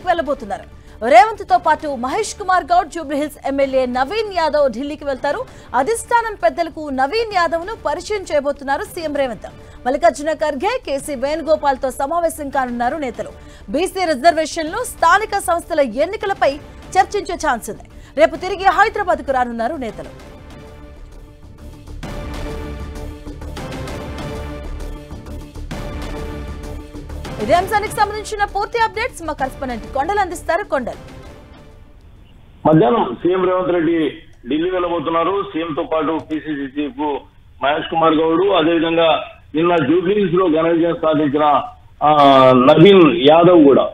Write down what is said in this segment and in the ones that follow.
ఢిల్లీకి వెళ్లబోతున్నారు. రేవంత్ తో పాటు మహేష్ కుమార్ గౌడ్, జూబ్లీహిల్స్ ఎమ్మెల్యే నవీన్ యాదవ్ ఢిల్లీకి వెళ్తారు. అధిష్టానం పెద్దలకు నవీన్ యాదవ్ ను పరిచయం చేయబోతున్నారు సీఎం రేవంత్. మల్లికార్జున ఖర్గే, కేసీ వేణుగోపాల్ తో సమావేశం కానున్నారు నేతలు. బీసీ రిజర్వేషన్లు, స్థానిక సంస్థల ఎన్నికలపై చర్చించే ఛాన్స్ ఉంది. రేపు తిరిగి హైదరాబాద్ కు రానున్నారు నేతలు. ఇదే అంశానికి సంబంధించిన పూర్తి అప్డేట్స్ మా కరెస్పాండెంట్ కొండలు అందిస్తారు. కొండలు, మధ్యాహ్నం సీఎం రేవంత్ రెడ్డి ఢిల్లీ వెళ్లబోతున్నారు. సీఎం తో పాటు పిసిసి చీఫ్ మహేష్ కుమార్ గౌడ్, అదేవిధంగా నిన్న జూబ్లీహిల్స్ లో ఘన విజయం సాధించిన నవీన్ యాదవ్ కూడా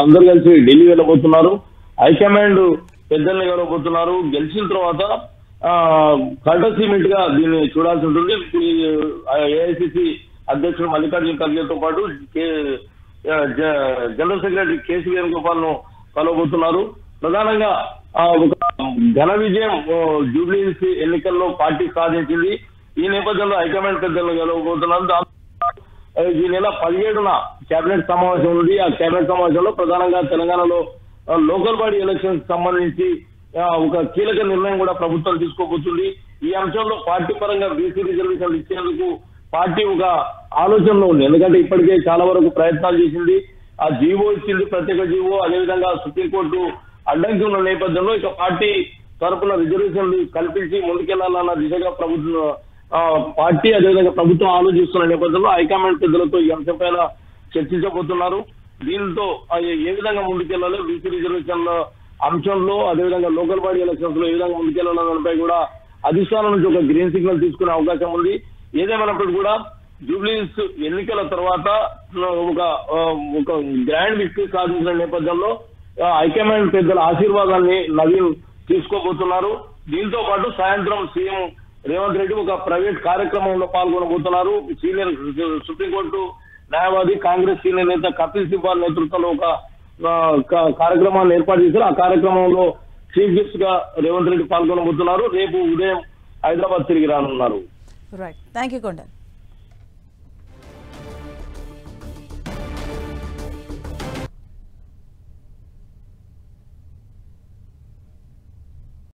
అందరు కలిసి ఢిల్లీ వెళ్లబోతున్నారు. హైకమాండ్ పెద్దల్ని కలవబోతున్నారు. గెలిచిన తర్వాత కంటోన్మెంట్ గా దీన్ని చూడాల్సి ఉంటుంది. ఏఐసిసి అధ్యక్షుడు మల్లికార్జున ఖర్గేతో పాటు జనరల్ సెక్రటరీ కేసీ వేణుగోపాల్ ను కలవబోతున్నారు. ప్రధానంగా ఒక ఘన విజయం జూబ్లీహిల్స్ ఎన్నికల్లో పార్టీ సాధించింది. ఈ నేపథ్యంలో హైకమాండ్ పెద్దలను కలవబోతున్నారు. ఈ నెల 17న కేబినెట్ సమావేశం ఉంది. ఆ కేబినెట్ సమావేశంలో ప్రధానంగా తెలంగాణలో లోకల్ బాడీ ఎలక్షన్స్ సంబంధించి ఒక కీలక నిర్ణయం కూడా ప్రభుత్వం తీసుకోబోతుంది. ఈ అంశంలో పార్టీ పరంగా బీసీ రిజర్వేషన్లు ఇచ్చేందుకు పార్టీ ఒక ఆలోచనలో ఉంది. ఎందుకంటే ఇప్పటికే చాలా వరకు ప్రయత్నాలు చేసింది. ఆ జీవో ఇచ్చింది, ప్రత్యేక జీవో. అదేవిధంగా సుప్రీంకోర్టు అడ్డంకి ఉన్న నేపథ్యంలో ఇక పార్టీ తరఫున రిజర్వేషన్లు కల్పించి ముందుకెళ్లాలన్న దిశగా ప్రభుత్వం పార్టీ అదేవిధంగా ప్రభుత్వం ఆలోచిస్తున్న నేపథ్యంలో హైకమాండ్ పెద్దలతో ఈ అంశం పైన చర్చించబోతున్నారు. దీంతో ఏ విధంగా ముందుకెళ్లాలో, బీసీ రిజర్వేషన్ల అంశంలో అదేవిధంగా లోకల్ బాడీ ఎలక్షన్స్ లో ఏ విధంగా ముందుకెళ్లాలన్న దానిపై కూడా అధిష్టానం నుంచి ఒక గ్రీన్ సిగ్నల్ తీసుకునే అవకాశం ఉంది. ఏదేమైనప్పుడు కూడా జూబ్లీహిల్స్ ఎన్నికల తర్వాత ఒక గ్రాండ్ విక్టరీ సాధించిన నేపథ్యంలో హైకమాండ్ పెద్దల ఆశీర్వాదాన్ని నవీన్ తీసుకోబోతున్నారు. దీంతో పాటు సాయంత్రం సీఎం రేవంత్ రెడ్డి ఒక ప్రైవేట్ కార్యక్రమంలో పాల్గొనబోతున్నారు. సీనియర్ సుప్రీంకోర్టు న్యాయవాది, కాంగ్రెస్ సీనియర్ నేత కపిల్ సిబాల్ నేతృత్వంలో ఒక కార్యక్రమాన్ని ఏర్పాటు చేశారు. ఆ కార్యక్రమంలో చీఫ్ గెస్ట్ గా రేవంత్ రెడ్డి పాల్గొనబోతున్నారు. రేపు ఉదయం హైదరాబాద్ తిరిగి రానున్నారు. Right, thank you Kondal.